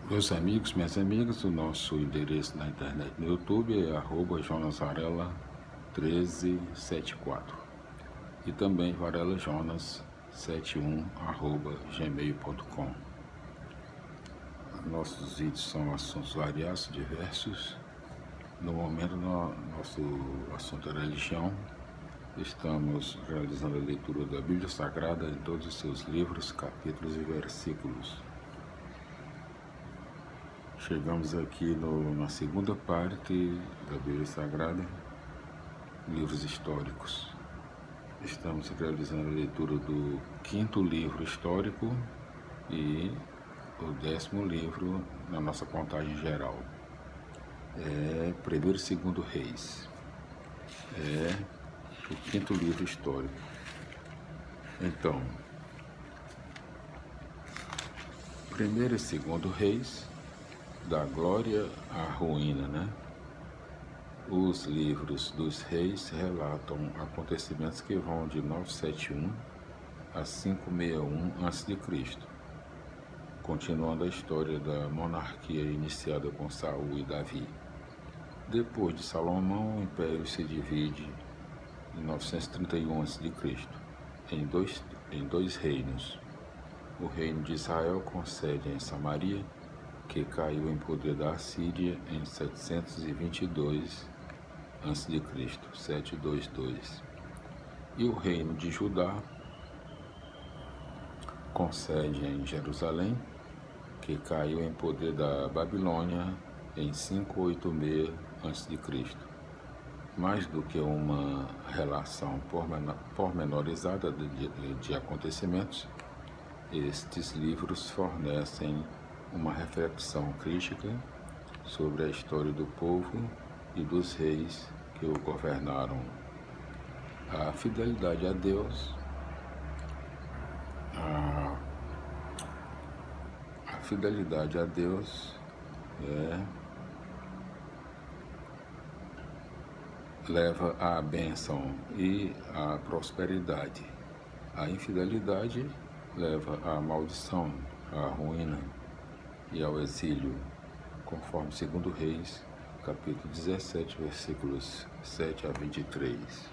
Meus amigos, minhas amigas, o nosso endereço na internet no YouTube é @jonasvarela1374 e também varelajonas71@gmail.com. Nossos vídeos são assuntos variados, diversos. No momento, nosso assunto é religião. Estamos realizando a leitura da Bíblia Sagrada em todos os seus livros, capítulos e versículos. Chegamos aqui na segunda parte da Bíblia Sagrada, livros históricos. Estamos realizando a leitura do 5º livro histórico e o 10º livro na nossa contagem geral. É 1º e 2º Reis. É o 5º livro histórico. Então, 1º e 2º Reis, da glória à ruína, né? Os livros dos reis relatam acontecimentos que vão de 971 a 561 a.C., continuando a história da monarquia iniciada com Saul e Davi. Depois de Salomão, o império se divide em 931 a.C. em dois reinos. O reino de Israel com sede em Samaria, que caiu em poder da Assíria em 722 a.C., 722. E o reino de Judá, com sede em Jerusalém, que caiu em poder da Babilônia em 586 a.C. Mais do que uma relação pormenorizada de acontecimentos, estes livros fornecem uma reflexão crítica sobre a história do povo e dos reis que o governaram. A fidelidade a Deus, a fidelidade a Deus leva à bênção e à prosperidade. A infidelidade leva à maldição, à ruína e ao exílio, conforme 2º Reis, capítulo 17, versículos 7 a 23.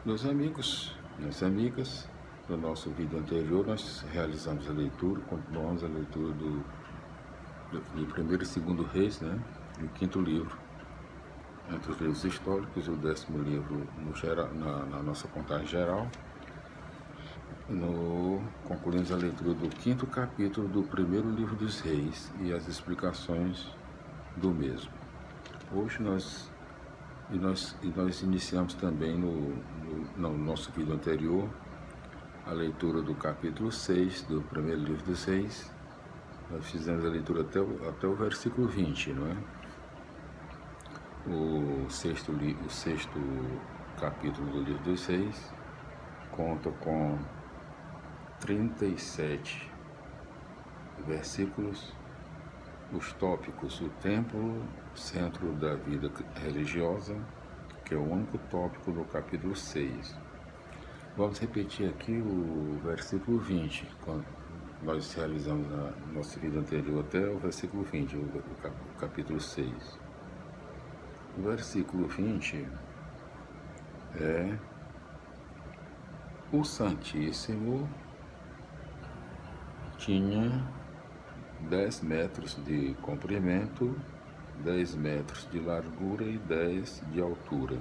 Meus amigos, minhas amigas, no nosso vídeo anterior nós realizamos a leitura, continuamos a leitura de 1º e 2º Reis, né? E o 5º livro, entre os livros históricos, e o 10º livro na nossa contagem geral. Concluímos a leitura do 5º capítulo do 1º livro dos Reis e as explicações do mesmo. Hoje nós iniciamos também no nosso vídeo anterior a leitura do capítulo 6 do 1º livro dos Reis. Nós fizemos a leitura até o versículo 20, não é? O sexto capítulo do livro dos Reis conta com 37 versículos. Os tópicos: o templo, centro da vida religiosa, que é o único tópico do capítulo 6. Vamos repetir aqui o versículo 20, quando nós realizamos no nosso vídeo anterior até o versículo 20, o capítulo 6. O versículo 20 é: o Santíssimo tinha 10 metros de comprimento, 10 metros de largura e 10 de altura.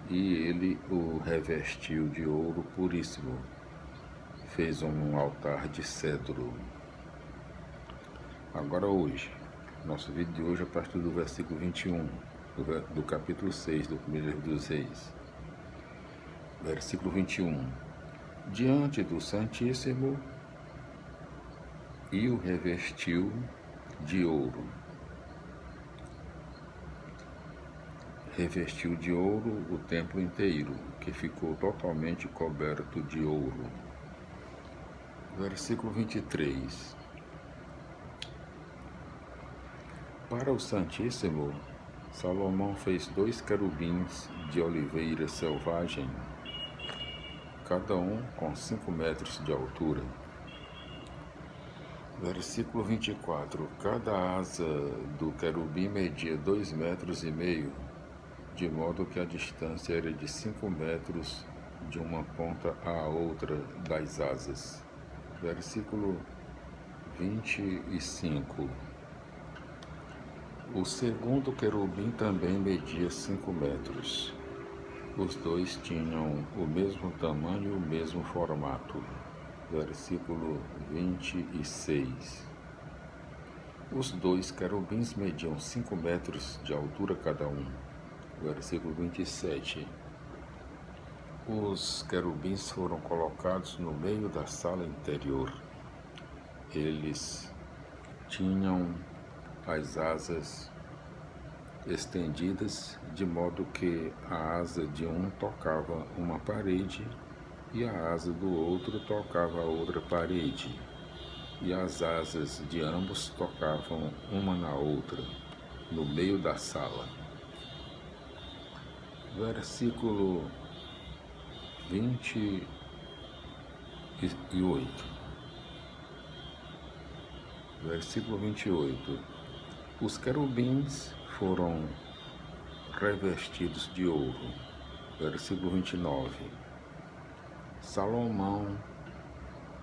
E ele o revestiu de ouro puríssimo. Fez um altar de cedro. Agora hoje, nosso vídeo de hoje é a partir do versículo 21, do capítulo 6 do 1º livro dos Reis. Versículo 21. Diante do Santíssimo, e o revestiu de ouro. Revestiu de ouro o templo inteiro, que ficou totalmente coberto de ouro. Versículo 23. Para o Santíssimo, Salomão fez 2 querubins de oliveira selvagem, cada um com 5 metros de altura. Versículo 24. Cada asa do querubim media 2,5 metros, de modo que a distância era de 5 metros de uma ponta à outra das asas. Versículo 25. O segundo querubim também media 5 metros. Os dois tinham o mesmo tamanho e o mesmo formato. Versículo 26. Os dois querubins mediam 5 metros de altura cada um. Versículo 27. Os querubins foram colocados no meio da sala interior. Eles tinham as asas estendidas, de modo que a asa de um tocava uma parede e a asa do outro tocava a outra parede, e as asas de ambos tocavam uma na outra, no meio da sala. Versículo 28. Versículo 28. Os querubins foram revestidos de ouro. Versículo 29. Salomão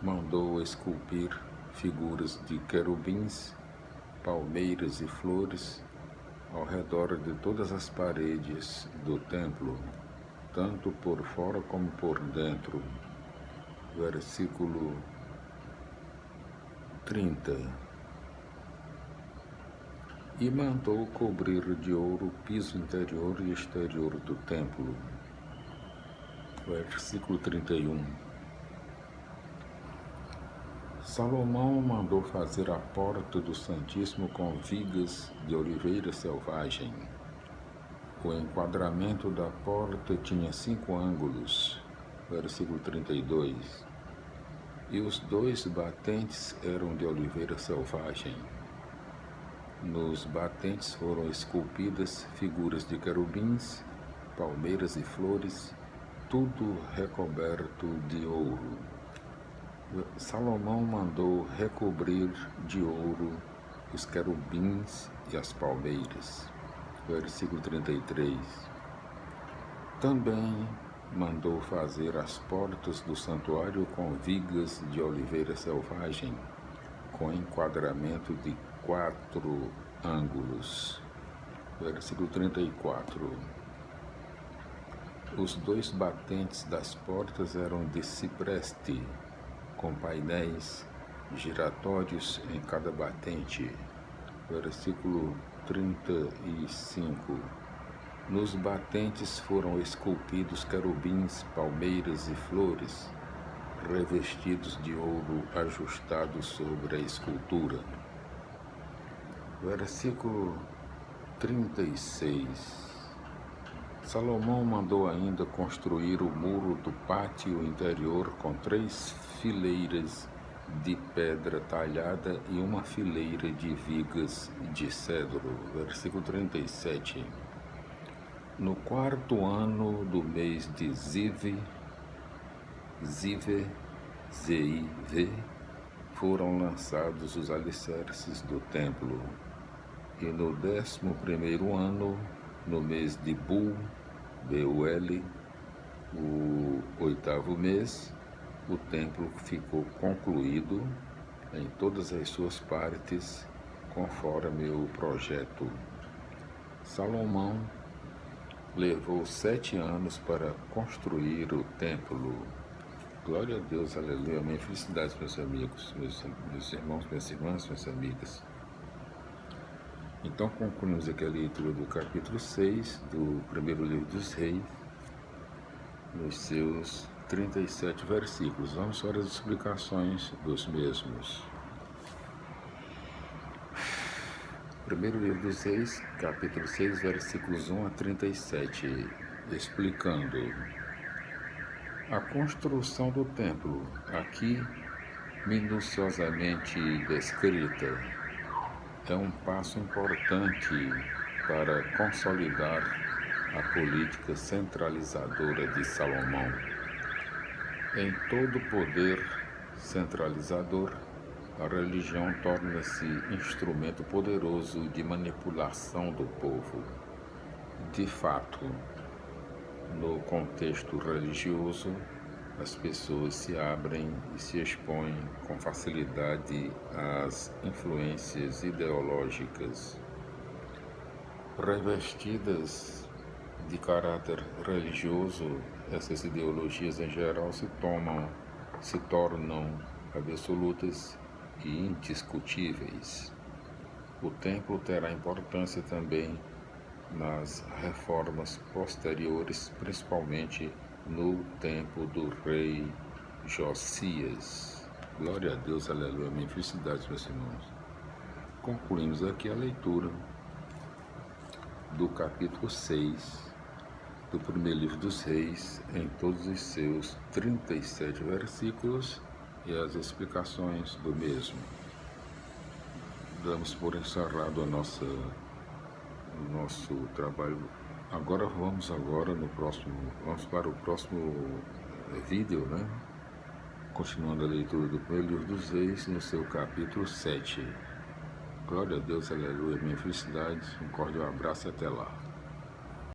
mandou esculpir figuras de querubins, palmeiras e flores ao redor de todas as paredes do templo, tanto por fora como por dentro. Versículo 30. E mandou cobrir de ouro o piso interior e exterior do templo. Versículo 31. Salomão mandou fazer a porta do Santíssimo com vigas de oliveira selvagem. O enquadramento da porta tinha 5 ângulos. Versículo 32. E os 2 batentes eram de oliveira selvagem. Nos batentes foram esculpidas figuras de querubins, palmeiras e flores, tudo recoberto de ouro. Salomão mandou recobrir de ouro os querubins e as palmeiras. Versículo 33. Também mandou fazer as portas do santuário com vigas de oliveira selvagem, com enquadramento de 4 ângulos. Versículo 34. Os 2 batentes das portas eram de cipreste, com painéis giratórios em cada batente. Versículo 35. Nos batentes foram esculpidos querubins, palmeiras e flores, revestidos de ouro ajustados sobre a escultura. Versículo 36. Salomão mandou ainda construir o muro do pátio interior com 3 fileiras de pedra talhada e uma fileira de vigas de cedro. Versículo 37. No 4º ano do mês de Ziv, foram lançados os alicerces do templo. E no 11º ano, no mês de Buel, o 8º mês, o templo ficou concluído em todas as suas partes, conforme o projeto. Salomão levou 7 anos para construir o templo. Glória a Deus, aleluia, amém. Felicidades, meus amigos, meus irmãos, minhas irmãs, minhas amigas. Então, concluímos aqui a leitura do capítulo 6 do primeiro livro dos Reis, nos seus 37 versículos. Vamos para as explicações dos mesmos. Primeiro livro dos Reis, capítulo 6, versículos 1 a 37, explicando a construção do templo, aqui minuciosamente descrita, é um passo importante para consolidar a política centralizadora de Salomão. Em todo poder centralizador, a religião torna-se instrumento poderoso de manipulação do povo. De fato, no contexto religioso, as pessoas se abrem e se expõem com facilidade às influências ideológicas. Revestidas de caráter religioso, essas ideologias em geral se tornam absolutas e indiscutíveis. O templo terá importância também nas reformas posteriores, principalmente no tempo do rei Josias. Glória a Deus, aleluia, minha felicidade, meus irmãos. Concluímos aqui a leitura do capítulo 6 do primeiro livro dos Reis, em todos os seus 37 versículos e as explicações do mesmo. Damos por encerrado o nosso trabalho. Vamos para o próximo vídeo, né? Continuando a leitura do primeiro livro dos Reis, no seu capítulo 7. Glória a Deus, aleluia, minha felicidade, um cordial abraço e até lá.